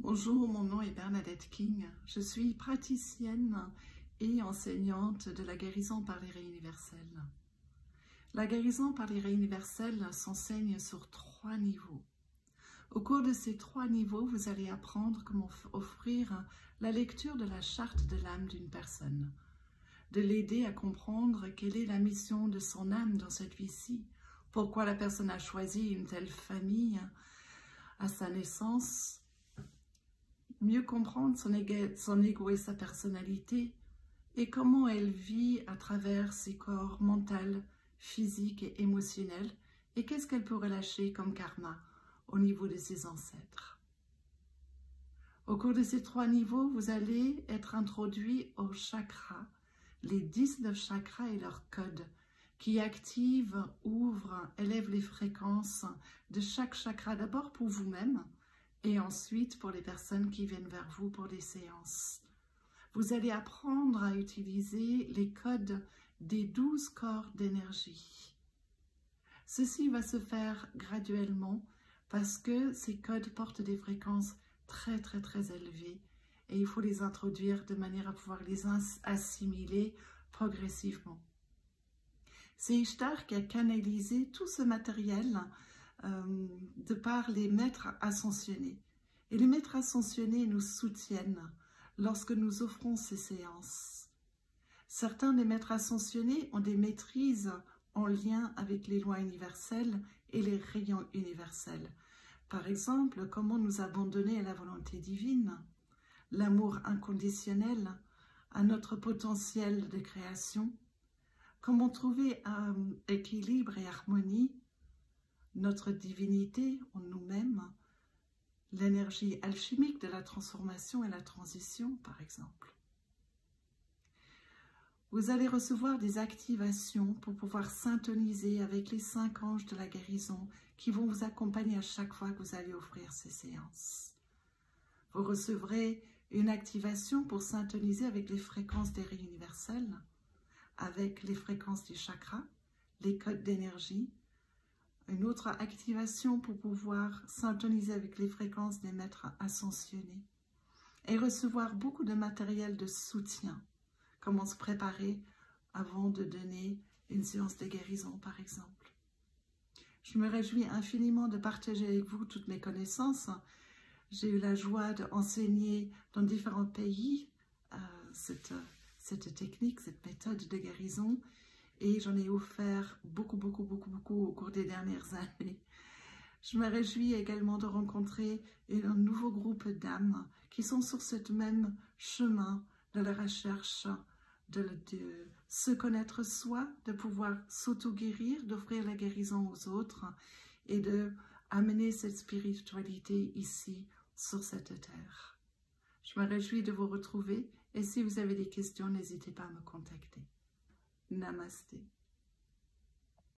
Bonjour, mon nom est Bernadette King. Je suis praticienne et enseignante de la guérison par les raies universelles. La guérison par les raies universelles s'enseigne sur 3 niveaux. Au cours de ces 3 niveaux, vous allez apprendre comment offrir la lecture de la charte de l'âme d'une personne, de l'aider à comprendre quelle est la mission de son âme dans cette vie-ci, pourquoi la personne a choisi une telle famille à sa naissance, mieux comprendre son ego et sa personnalité, et comment elle vit à travers ses corps mental, physique et émotionnel, et qu'est-ce qu'elle peut relâcher comme karma au niveau de ses ancêtres. Au cours de ces 3 niveaux, vous allez être introduit aux chakras, les 19 chakras et leurs codes, qui activent, ouvrent, élèvent les fréquences de chaque chakra, d'abord pour vous-même, et ensuite pour les personnes qui viennent vers vous pour des séances. Vous allez apprendre à utiliser les codes des 12 corps d'énergie. Ceci va se faire graduellement parce que ces codes portent des fréquences très élevées et il faut les introduire de manière à pouvoir les assimiler progressivement. C'est Ishtar qui a canalisé tout ce matériel de par les maîtres ascensionnés. Et les maîtres ascensionnés nous soutiennent lorsque nous offrons ces séances. Certains des maîtres ascensionnés ont des maîtrises en lien avec les lois universelles et les rayons universels. Par exemple, comment nous abandonner à la volonté divine, l'amour inconditionnel, à notre potentiel de création, comment trouver un équilibre et harmonie, notre divinité en nous-mêmes, l'énergie alchimique de la transformation et la transition, par exemple. Vous allez recevoir des activations pour pouvoir syntoniser avec les 5 anges de la guérison qui vont vous accompagner à chaque fois que vous allez offrir ces séances. Vous recevrez une activation pour syntoniser avec les fréquences des raies universelles, avec les fréquences des chakras, les codes d'énergie, une autre activation pour pouvoir syntoniser avec les fréquences des maîtres ascensionnés et recevoir beaucoup de matériel de soutien. Comment se préparer avant de donner une séance de guérison, par exemple. Je me réjouis infiniment de partager avec vous toutes mes connaissances. J'ai eu la joie d'enseigner dans différents pays cette technique, cette méthode de guérison. Et j'en ai offert beaucoup au cours des dernières années. Je me réjouis également de rencontrer un nouveau groupe d'âmes qui sont sur ce même chemin de la recherche de se connaître soi, de pouvoir s'auto-guérir, d'offrir la guérison aux autres et d'amener cette spiritualité ici, sur cette terre. Je me réjouis de vous retrouver et si vous avez des questions, n'hésitez pas à me contacter. Namasté.